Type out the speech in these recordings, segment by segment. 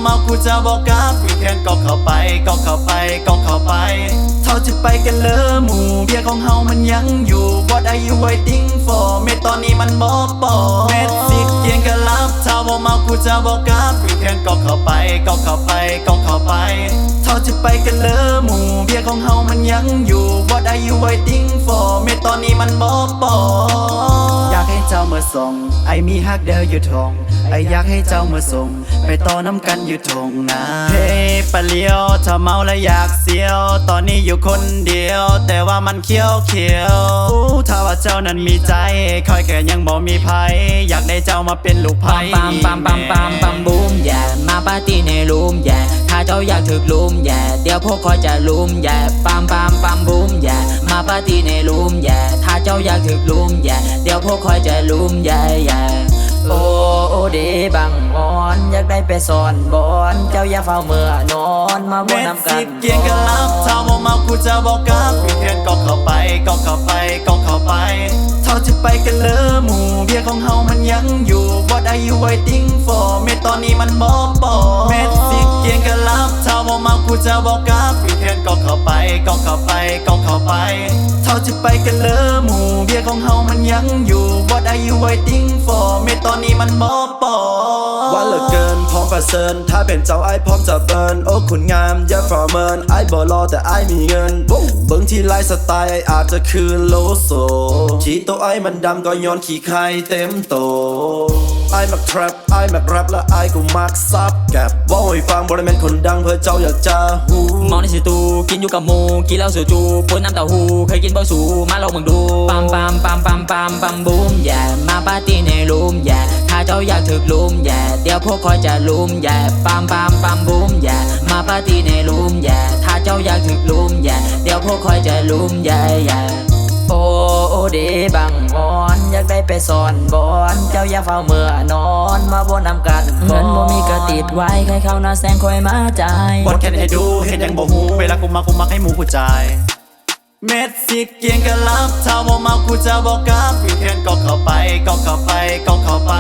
เมากูจะบอกกับวีแคนก็เข้าไปก็เข้าไปก็เข้าไปเท่าจะไปกันเลยหมู่เบียร์ของเฮามันยังอยู่ What are you waiting for เม็ดตอนนี้มันบ่ปอเม็ดสิเกียงกันลับเท่าบ่เมากูจะบอกกับวีแคนก็เข้าไปก็เข้าไปก็เข้าไปเท่าจะไปกันเลยหมู่เบียร์ของเฮามันยังอยู่ What are you waiting for เม็ดตอนนี้มันบ่ปออยากให้เจ้ามาส่งไอมีฮักเดียวอยู่ทงไออยากให้เจ้ามาส่งไปต่อน้ำกันอยู่ทงนะเฮ้ปะเลี้ยวถ้าเมาแล้วอยากเสียวตอนนี้อยู่คนเดียวแต่ว่ามันเขียวถ้าว่าเจ้านั้นมีใจคอยแค่ยังบ่มีภัยอยากได้เจ้ามาเป็นลูกไผ่ปั๊มบูมอย่ามาปาร์ตี้ในรูมอย่าถ้าเจ้าอยากถึกลุมอย่าเดี๋ยวพวกคอยจะลุมอย่าปั๊มบูมอย่ามาปาร์ตี้ในรูมอย่าถ้าเจ้าอยากถึกลุมอย่าเดี๋ยวพวกคอยจะลุมอย่าโอ้เดบังอ่อนอยากได้ไปสอนบอนเจ้าอย่าเฝ้าเมื่อนอนมาบ่นำกัน เม็ดสิเกียงกันลับเท่าบ่เมากูจะบอกกับวีแคนก็เข้าไปก็เข้าไปก็เข้าไปเท่าจะไปกันเลยหมู่เบียร์ของเฮามันยังอยู่ What are you waiting for เม็ดตอนนี้มันบ่ปอเม็ดสิเกียงกันลับเท่าบ่เมากูจะบอกกับวีแคนก็เข้าไปก็เข้าไปก็เข้าไปเท่าจะไปกันเลยหมู่เบียร์ของเฮามันยังอยู่ What are you waiting for เม็ดตอนนี้มันบ่ปอว่าเหลือเกินพร้อมประเสริญถ้าเป็นเจ้าไอ้พร้อมจะเบิร์นโอ้คุณงามอย่าฝ่าเมินไอ้บ่รอแต่ไอ้มีเงินเบิ่งที่ไลฟ์สไตล์ไอ้อาจจะคือโลโซขี้โตไอ้มันดำก็ย้อนขี้ไข่เต็มโตไอ้มักแทรปไอ้มักแรปและไอ้กูมักซับแกบว่าให้ฟังบริเวณคนดังเพื่อเจ้าอยากจะหูมองในสตูกินอยู่กับหมูกินเหล้าสูจูปนน้ำเต้าหู้เคยกินเบาสูมาลองมึงดูปั๊มบูมอย่ามาปาร์ตี้ในรูมอย่าถ้าเจ้าอยากถึกลุมอย่าเดี๋ยวพวกคอยจะลุมอย่าปั๊มบูมอย่ามาปาร์ตี้ในรูมอย่าถ้าเจ้าอยากถึกลุมอย่าเดี๋ยวพวกคอยจะลุมอย่าโอ้เดบังอ่อนอยากได้ไปสอนบอนเจ้าอย่าเฝ้าเมื่อนอนมาบ่นำกันเงินบ่มีกระติดไว้ใครเข้าหน้าแสงคอยมาจ่าย What can I do เห็นยังบ่ฮู้เวลากูมักให้หมูกูจ่ายเม็ดสิเกียงกันลับเท่าบ่เมากูจะบอกกับวีแคนก็เข้าไปก็เข้าไปก็เข้าไป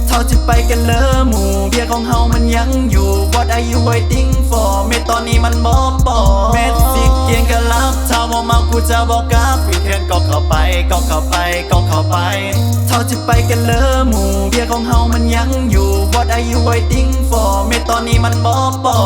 เท่าจะไปกันเลยหมู่เบียร์ของเฮามันยังอยู่ What are you waiting for เม็ดตอนนี้มันบ่ปอเม็ดสิเกียงกันลับเท่าบ่เมากูจะบอกกับวีแคนก็เข้าไปก็เข้าไปก็เข้าไปเท่าจะไปกันเลยหมู่เบียร์ของเฮามันยังอยู่ What are you waiting for เม็ดตอนนี้มันบ่ปอ